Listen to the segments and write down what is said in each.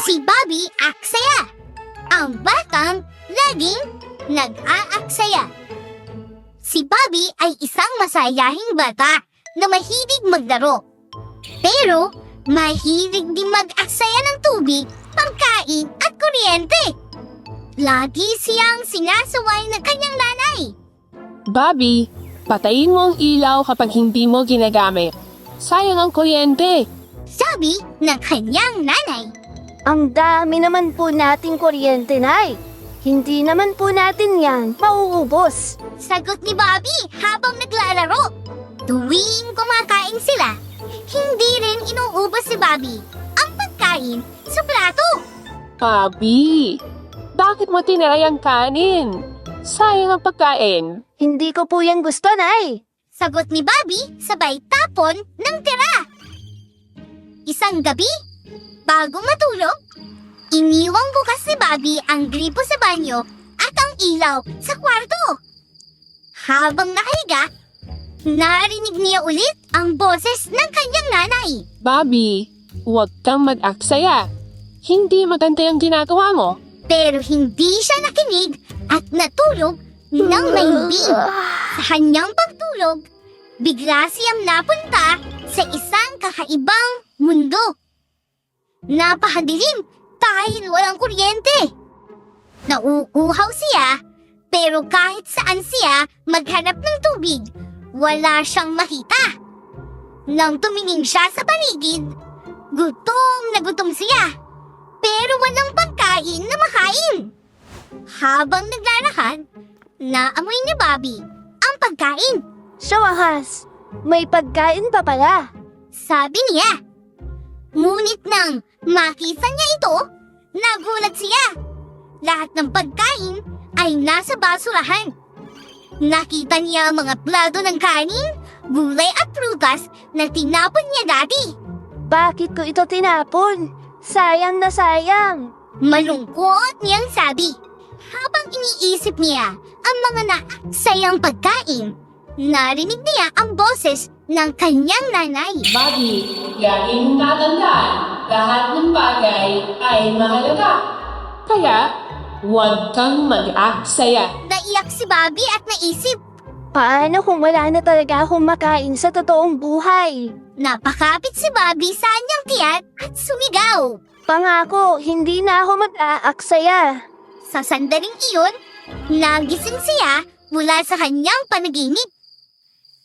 Si Bobby aksaya. Ang batang laging nag-aaksaya. Si Bobby ay isang masayahing bata na mahilig maglaro. Pero mahilig din mag-aksaya ng tubig, pagkain at kuryente. Lagi siyang sinasaway ng kanyang nanay. Bobby, patayin mo ang ilaw kapag hindi mo ginagamit. Sayang ang kuryente. Sabi ng kanyang nanay. Ang dami naman po nating kuryente, Nay. Hindi naman po natin yan mauubos. Sagot ni Bobby habang naglalaro. Tuwing kumakain sila, hindi rin inuubos si Bobby ang pagkain sa plato. Bobby, bakit mo tinaray ang kanin? Sayang ang pagkain. Hindi ko po yan gusto, Nay. Sagot ni Bobby sabay tapon ng tira. Isang gabi, bago matulog, iniwang bukas ni Bobby ang gripo sa banyo at ang ilaw sa kwarto. Habang nakahiga, narinig niya ulit ang boses ng kanyang nanay. Bobby, huwag kang mag-aksaya. Hindi maganda yung ginagawa mo. Pero hindi siya nakinig at natulog ng mahimbing. Sa kanyang pagtulog, bigla siyang napunta sa isang kakaibang mundo. Napakadilim dahil walang kuryente. Nauuhaw siya, pero kahit saan siya maghanap ng tubig, wala siyang makita. Nang tumingin siya sa paligid, gutom na gutom siya, pero walang pagkain na makain. Habang naglalakad, naamoy ni Bobby ang pagkain. Sa wakas, may pagkain pa pala. Sabi niya. Ngunit nang makita niya ito, nagulat siya. Lahat ng pagkain ay nasa basurahan. Nakita niya ang mga plado ng kanin, gulay at prutas na tinapon niya dati. Bakit ko ito tinapon? Sayang na sayang. Malungkot niyang sabi. Habang iniisip niya ang mga naaksayang pagkain, narinig niya ang boses ng kanyang nanay. Bobby, lagi mong tatandaan, lahat ng bagay ay mahalaga. Kaya, huwag kang mag-aksaya. Naiyak si Bobby at naisip. Paano kung wala na talaga akong makain sa totoong buhay? Napakapit si Bobby sa kanyang tiyan at sumigaw. Pangako, hindi na ako mag-aaksaya. Sa sandaling iyon, nagising siya mula sa kanyang panaginip.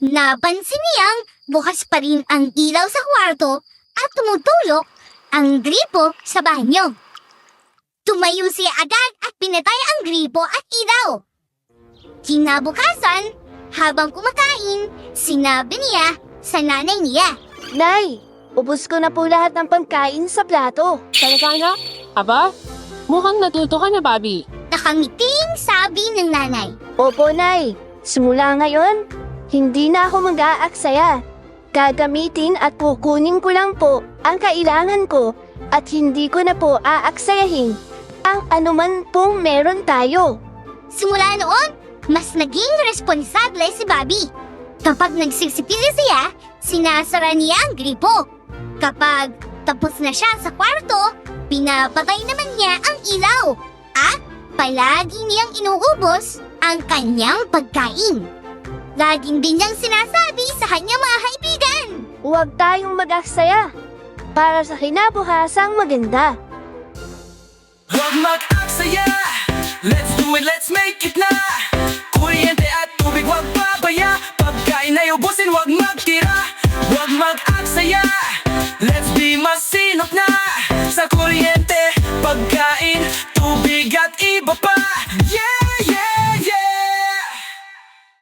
Napansin niyang bukas pa rin ang ilaw sa kwarto at tumutulok ang gripo sa banyo. Tumayo siya agad at pinatay ang gripo at ilaw. Kinabukasan, habang kumakain, sinabi niya sa nanay niya. Nay, ubos ko na po lahat ng pagkain sa plato. Talaga na? Aba, mukhang natuto ka na, Bobby. Nakangiting sabi ng nanay. Opo, Nay. Simula ngayon, hindi na ako mag-aaksaya. Gagamitin at kukunin ko lang po ang kailangan ko at hindi ko na po aaksayahin ang anuman pong meron tayo. Simula noon, mas naging responsable si Bobby. Kapag nagsisipili siya, sinasara niya ang gripo. Kapag tapos na siya sa kwarto, pinapatay naman niya ang ilaw. At palagi niyang inuubos ang kanyang pagkain. Laging din niyang sinasabi sa kanyang mga kaibigan. Huwag tayong mag-aksaya para sa kinabukasang maganda. Huwag mag-aksaya, let's do it, let's make it na. Kuryente at tubig huwag babaya, pagkain ay ubusin huwag magtira. Huwag mag-aksaya, let's be masinop na. Sa kuryente, pagkain, tubig at iba pa.